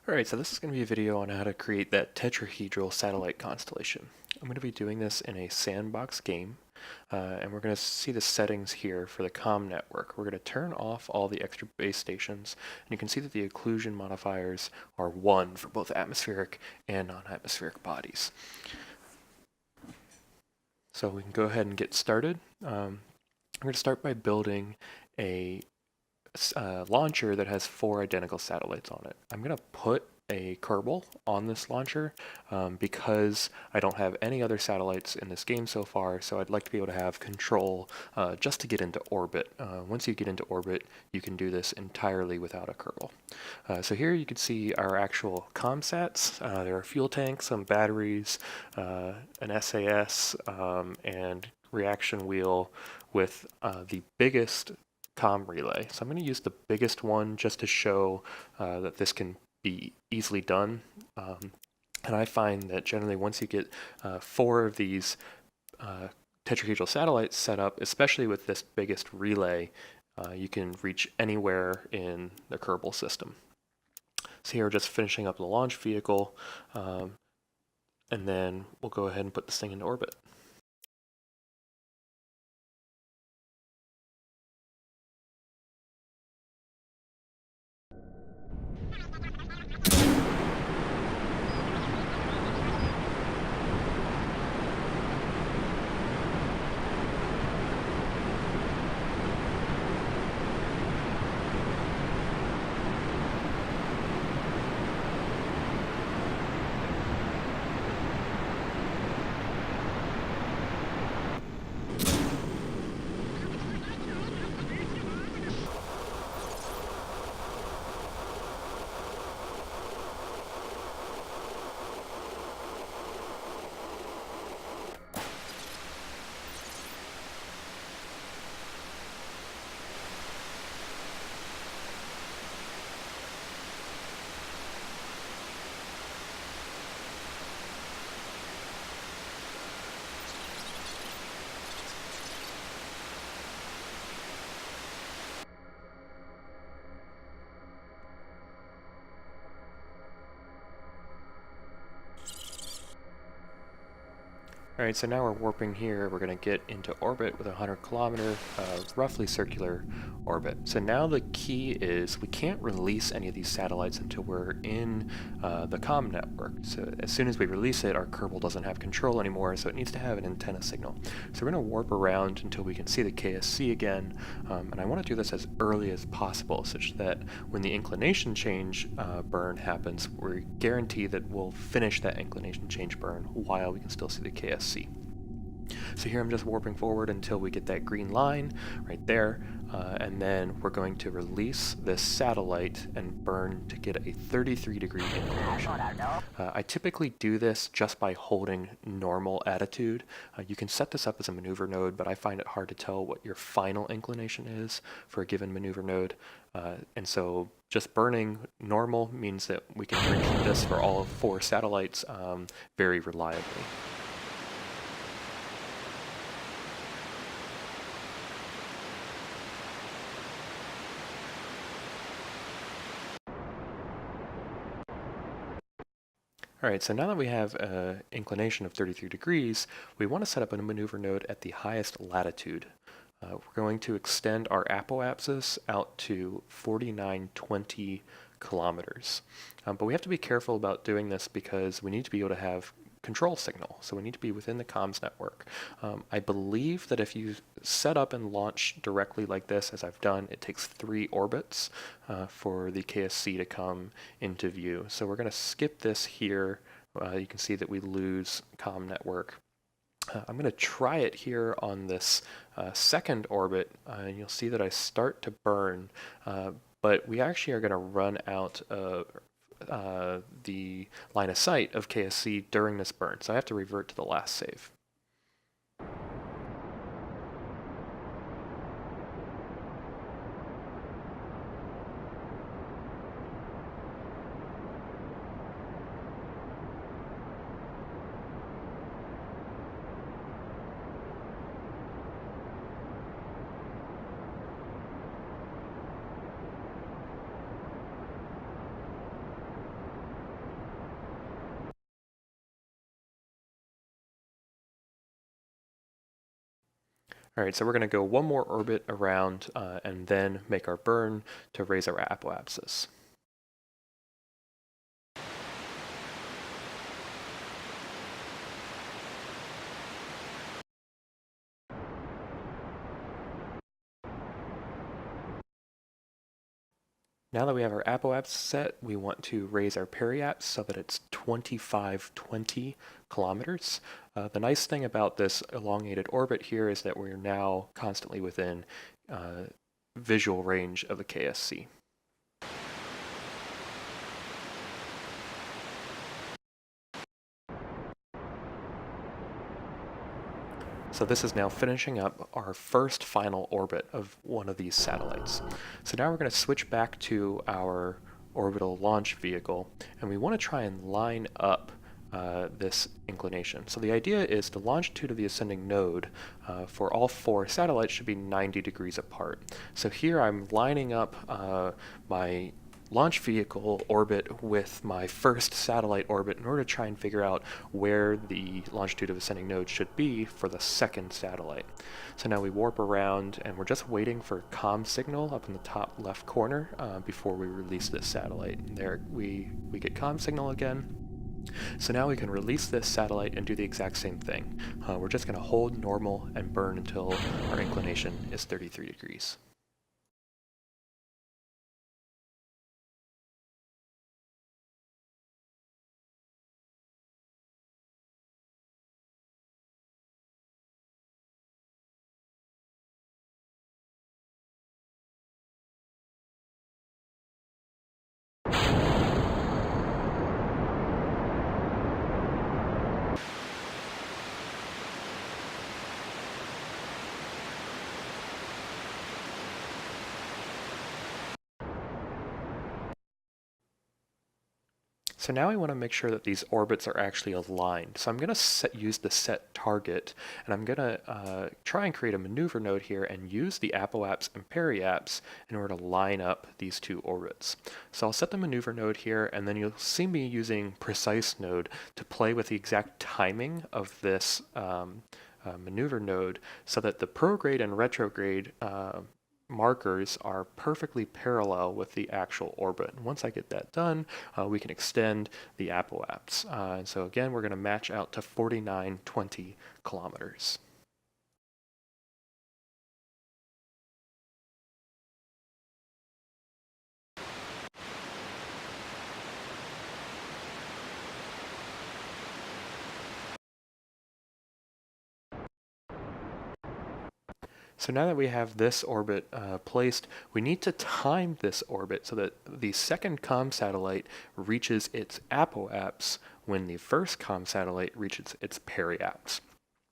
Alright, so this is going to be a video on how to create that Tetrahedral Satellite Constellation. I'm going to be doing this in a sandbox game, and we're going to see the settings here for the comm network. We're going to turn off all the extra base stations, and you can see that the occlusion modifiers are 1 for both atmospheric and non-atmospheric bodies. So we can go ahead and get started. I'm going to start by building a launcher that has 4 identical satellites on it. I'm going to put a Kerbal on this launcher because I don't have any other satellites in this game so far, so I'd like to be able to have control just to get into orbit. Once you get into orbit, you can do this entirely without a Kerbal. So here you can see our actual ComSats. There are fuel tanks, some batteries, an SAS, and reaction wheel with the biggest comm relay. So I'm going to use the biggest one just to show that this can be easily done. And I find that generally once you get 4 of these tetrahedral satellites set up, especially with this biggest relay, you can reach anywhere in the Kerbal system. So here we're just finishing up the launch vehicle, and then we'll go ahead and put this thing into orbit. Alright, so now we're warping here. We're going to get into orbit with a 100-kilometer, roughly circular orbit. So now the key is we can't release any of these satellites until we're in the comm network. So as soon as we release it, our Kerbal doesn't have control anymore, so it needs to have an antenna signal. So we're going to warp around until we can see the KSC again, and I want to do this as early as possible, such that when the inclination change burn happens, we're guaranteed that we'll finish that inclination change burn while we can still see the KSC. So here I'm just warping forward until we get that green line right there, and then we're going to release this satellite and burn to get a 33-degree inclination. I typically do this just by holding normal attitude. You can set this up as a maneuver node, but I find it hard to tell what your final inclination is for a given maneuver node, and so just burning normal means that we can repeat this for all 4 satellites very reliably. Alright, so now that we have an inclination of 33 degrees, we want to set up a maneuver node at the highest latitude. We're going to extend our apoapsis out to 4920 kilometers. But we have to be careful about doing this because we need to be able to have control signal, so we need to be within the comms network. I believe that if you set up and launch directly like this, as I've done, it takes 3 orbits for the KSC to come into view. So we're going to skip this here. You can see that we lose comm network. I'm going to try it here on this second orbit, and you'll see that I start to burn, but we actually are going to run out the line of sight of KSC during this burn, so I have to revert to the last save. All right, so we're going to go one more orbit around and then make our burn to raise our apoapsis. Now that we have our apoapsis set, we want to raise our periapse so that it's 2520 kilometers. The nice thing about this elongated orbit here is that we're now constantly within visual range of the KSC. So this is now finishing up our first final orbit of one of these satellites. So now we're going to switch back to our orbital launch vehicle, and we want to try and line up this inclination. So the idea is the longitude of the ascending node for all 4 satellites should be 90 degrees apart. So here I'm lining up my launch vehicle orbit with my first satellite orbit in order to try and figure out where the longitude of ascending node should be for the second satellite. So now we warp around and we're just waiting for comm signal up in the top left corner before we release this satellite. And there we get comm signal again. So now we can release this satellite and do the exact same thing. We're just going to hold normal and burn until our inclination is 33 degrees. So now I want to make sure that these orbits are actually aligned. So I'm going to use the set target, and I'm going to try and create a maneuver node here and use the apoapse and periapse in order to line up these 2 orbits. So I'll set the maneuver node here, and then you'll see me using precise node to play with the exact timing of this maneuver node so that the prograde and retrograde markers are perfectly parallel with the actual orbit. And once I get that done, we can extend the apoapse. And so again, we're going to match out to 4920 kilometers. So now that we have this orbit placed, we need to time this orbit so that the second comm satellite reaches its apoapse when the first comm satellite reaches its periapse.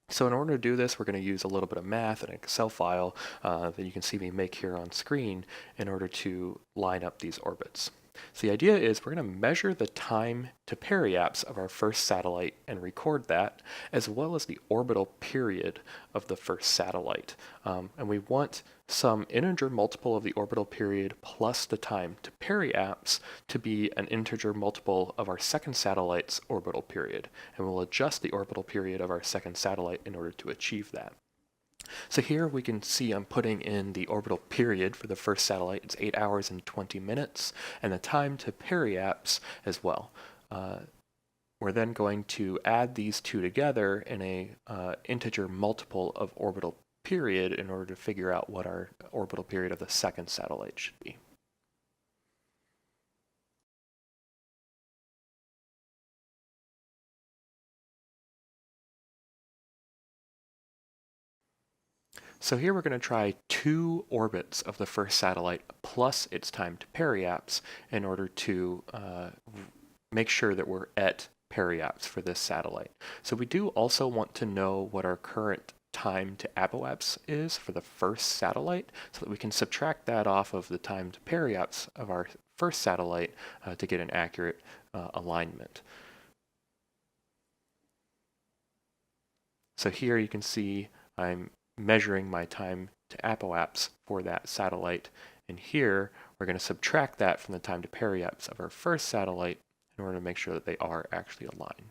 So in order to do this, we're going to use a little bit of math and an Excel file that you can see me make here on screen in order to line up these orbits. So the idea is we're going to measure the time to periapse of our first satellite and record that, as well as the orbital period of the first satellite. And we want some integer multiple of the orbital period plus the time to periapse to be an integer multiple of our second satellite's orbital period. And we'll adjust the orbital period of our second satellite in order to achieve that. So here we can see I'm putting in the orbital period for the first satellite. It's 8 hours and 20 minutes, and the time to periapse as well. We're then going to add these 2 together in a integer multiple of orbital period in order to figure out what our orbital period of the second satellite should be. So here we're going to try 2 orbits of the first satellite plus its time to periapse in order to make sure that we're at periapse for this satellite. So we do also want to know what our current time to apoapse is for the first satellite so that we can subtract that off of the time to periapse of our first satellite to get an accurate alignment. So here you can see I'm measuring my time to apoapse for that satellite. And here, we're going to subtract that from the time to periapse of our first satellite in order to make sure that they are actually aligned.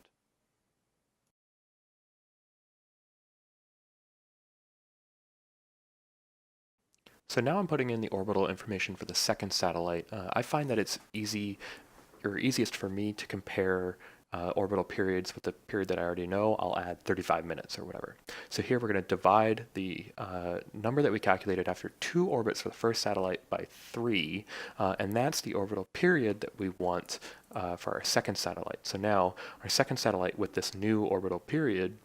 So now I'm putting in the orbital information for the second satellite. I find that it's easiest for me to compare orbital periods with the period that I already know. I'll add 35 minutes or whatever. So here we're going to divide the number that we calculated after 2 orbits for the first satellite by 3, and that's the orbital period that we want for our second satellite. So now our second satellite with this new orbital period,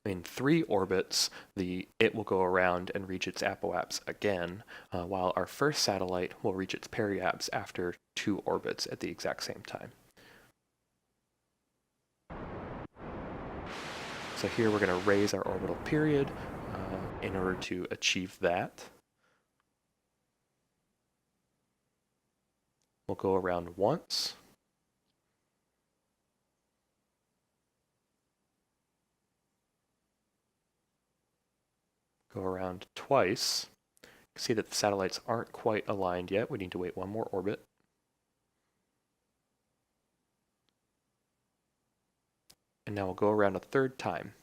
in 3 orbits, it will go around and reach its apoapse again, while our first satellite will reach its periapse after 2 orbits at the exact same time. So here we're going to raise our orbital period in order to achieve that. We'll go around once. Go around twice. You can see that the satellites aren't quite aligned yet. We need to wait 1 more orbit. And now we'll go around a 3rd time.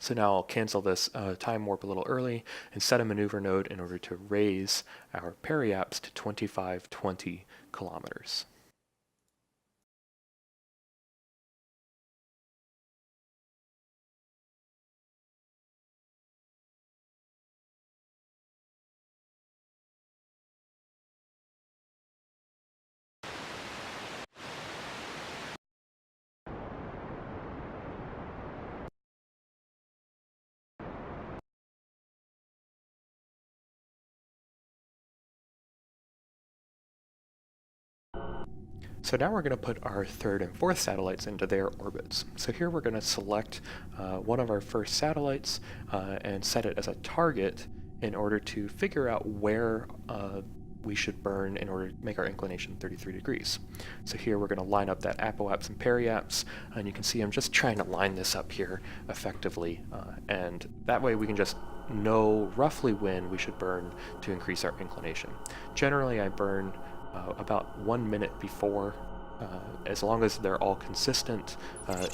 So now I'll cancel this time warp a little early and set a maneuver node in order to raise our periapse to 2520 kilometers. So now we're going to put our 3rd and 4th satellites into their orbits. So here we're going to select one of our first satellites and set it as a target in order to figure out where we should burn in order to make our inclination 33 degrees. So here we're going to line up that apoapse and periapse, and you can see I'm just trying to line this up here effectively, and that way we can just know roughly when we should burn to increase our inclination. Generally I burn about 1 minute before. As long as they're all consistent,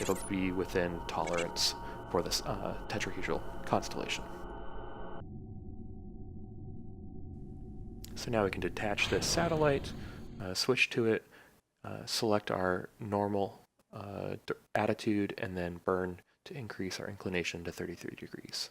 it'll be within tolerance for this tetrahedral constellation. So now we can detach this satellite, switch to it, select our normal attitude, and then burn to increase our inclination to 33 degrees.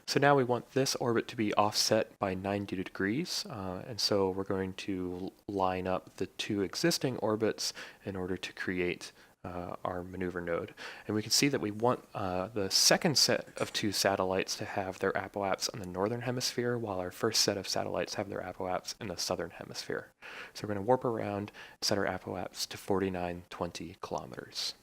So now we want this orbit to be offset by 90 degrees, and so we're going to line up the 2 existing orbits in order to create our maneuver node. And we can see that we want the second set of 2 satellites to have their apoapse in the northern hemisphere, while our first set of satellites have their apoapse in the southern hemisphere. So we're going to warp around, set our apoapse to 4920 kilometers.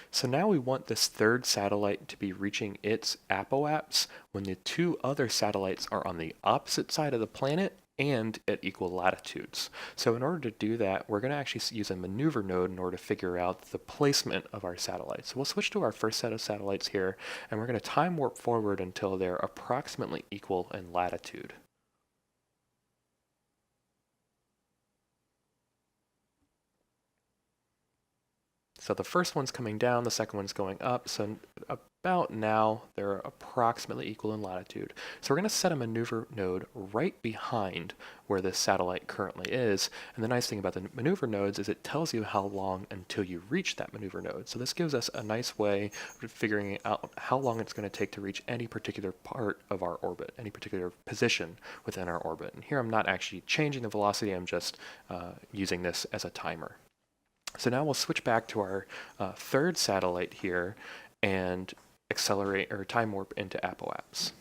So now we want this 3rd satellite to be reaching its apoapse when the 2 other satellites are on the opposite side of the planet and at equal latitudes. So in order to do that, we're going to actually use a maneuver node in order to figure out the placement of our satellites. So we'll switch to our first set of satellites here, and we're going to time warp forward until they're approximately equal in latitude. So the first one's coming down, the second one's going up. So about now, they're approximately equal in latitude. So we're going to set a maneuver node right behind where this satellite currently is. And the nice thing about the maneuver nodes is it tells you how long until you reach that maneuver node. So this gives us a nice way of figuring out how long it's going to take to reach any particular part of our orbit, any particular position within our orbit. And here I'm not actually changing the velocity, I'm just using this as a timer. So now we'll switch back to our 3rd satellite here and accelerate or time warp into apoapse.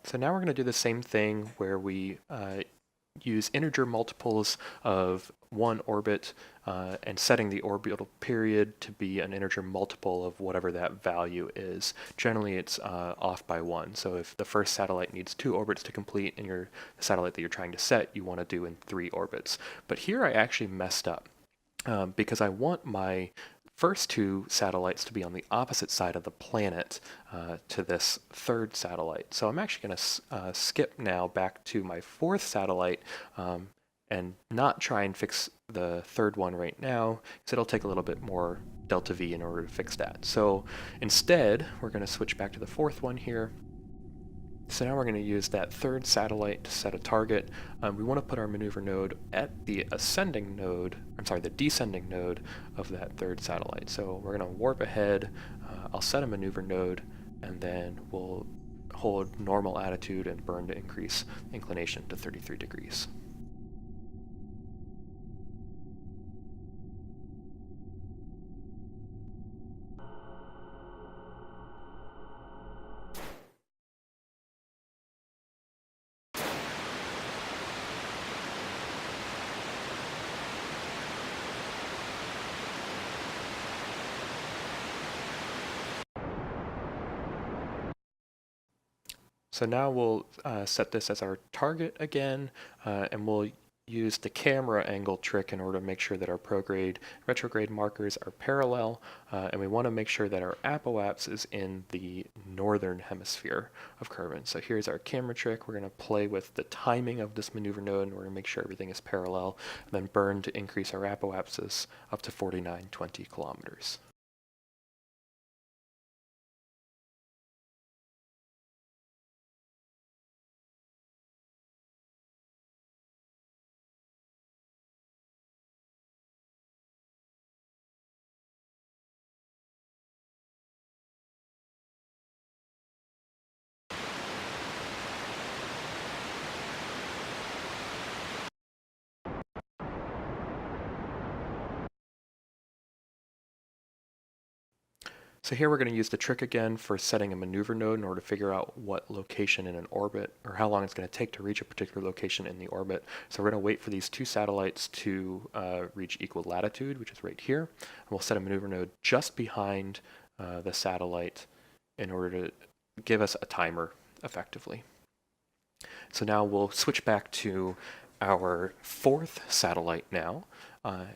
So now we're going to do the same thing where we use integer multiples of one orbit and setting the orbital period to be an integer multiple of whatever that value is. Generally, it's off by 1. So if the first satellite needs 2 orbits to complete and the satellite that you're trying to set, you want to do in 3 orbits. But here I actually messed up because I want my first 2 satellites to be on the opposite side of the planet to this third satellite. So I'm actually going to skip now back to my 4th satellite and not try and fix the 3rd one right now, because it'll take a little bit more delta V in order to fix that. So instead, we're going to switch back to the 4th one here. So now we're going to use that 3rd satellite to set a target. We want to put our maneuver node at the descending node of that 3rd satellite. So we're going to warp ahead. I'll set a maneuver node, and then we'll hold normal attitude and burn to increase inclination to 33 degrees. So now we'll set this as our target again, and we'll use the camera angle trick in order to make sure that our retrograde markers are parallel, and we want to make sure that our apoapse is in the northern hemisphere of Kerbin. So here's our camera trick. We're going to play with the timing of this maneuver node in order to make sure everything is parallel, and then burn to increase our apoapses up to 4920 kilometers. So here we're going to use the trick again for setting a maneuver node in order to figure out what location in an orbit, or how long it's going to take to reach a particular location in the orbit. So we're going to wait for these 2 satellites to reach equal latitude, which is right here. And we'll set a maneuver node just behind the satellite in order to give us a timer effectively. So now we'll switch back to our 4th satellite now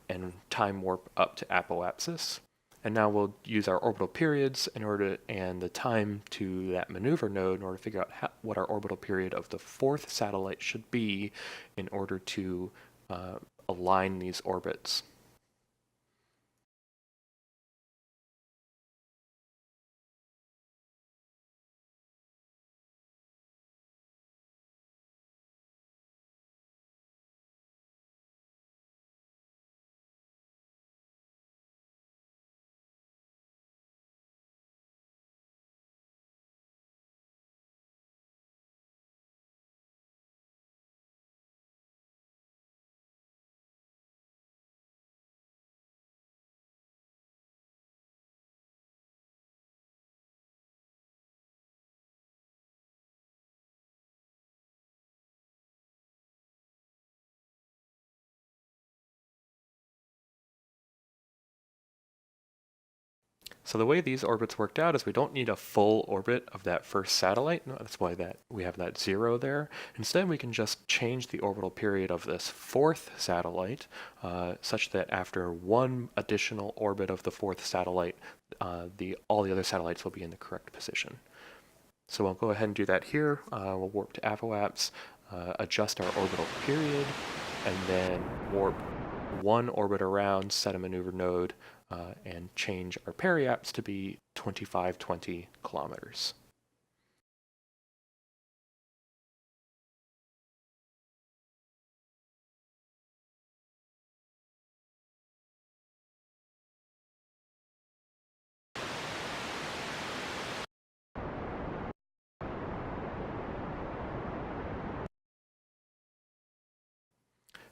and time warp up to apoapsis. And now we'll use our orbital periods and the time to that maneuver node in order to figure out what our orbital period of the 4th satellite should be in order to align these orbits. So the way these orbits worked out is we don't need a full orbit of that first satellite. No, that's why we have that 0 there. Instead, we can just change the orbital period of this 4th satellite such that after 1 additional orbit of the 4th satellite, all the other satellites will be in the correct position. So we'll go ahead and do that here. We'll warp to apoapse, adjust our orbital period, and then warp 1 orbit around, set a maneuver node, and change our periapse to be 2520 kilometers.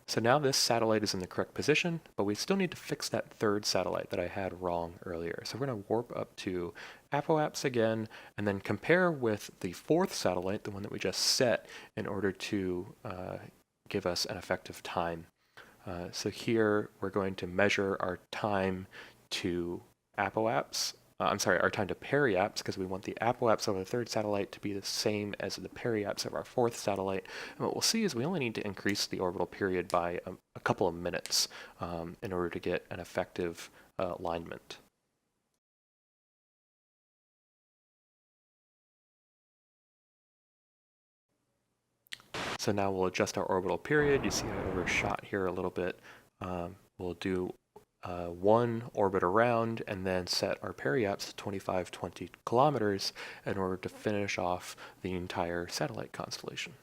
So now this satellite is in the correct position, but we still need to fix that third satellite that I had wrong earlier. So we're going to warp up to apoapse again, and then compare with the fourth satellite, the one that we just set, in order to give us an effective time. So here we're going to measure our time to apoapse. Our time to periapse, because we want the apoapse of the third satellite to be the same as the periapse of our fourth satellite. And what we'll see is we only need to increase the orbital period by a couple of minutes in order to get an effective alignment. So now we'll adjust our orbital period. You see I overshot here a little bit. We'll do one orbit around and then set our periapse to 2520 kilometers in order to finish off the entire satellite constellation.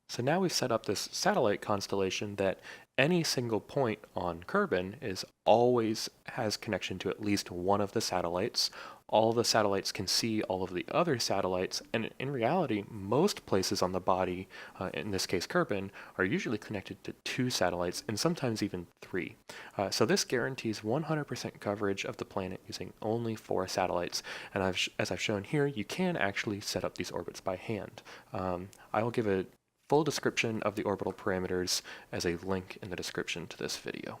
So now we've set up this satellite constellation that any single point on Kerbin always has connection to at least one of the satellites. All the satellites can see all of the other satellites, and in reality, most places on the body, in this case Kerbin, are usually connected to 2 satellites, and sometimes even 3. So this guarantees 100% coverage of the planet using only 4 satellites, and as I've shown here, you can actually set up these orbits by hand. I will give a full description of the orbital parameters as a link in the description to this video.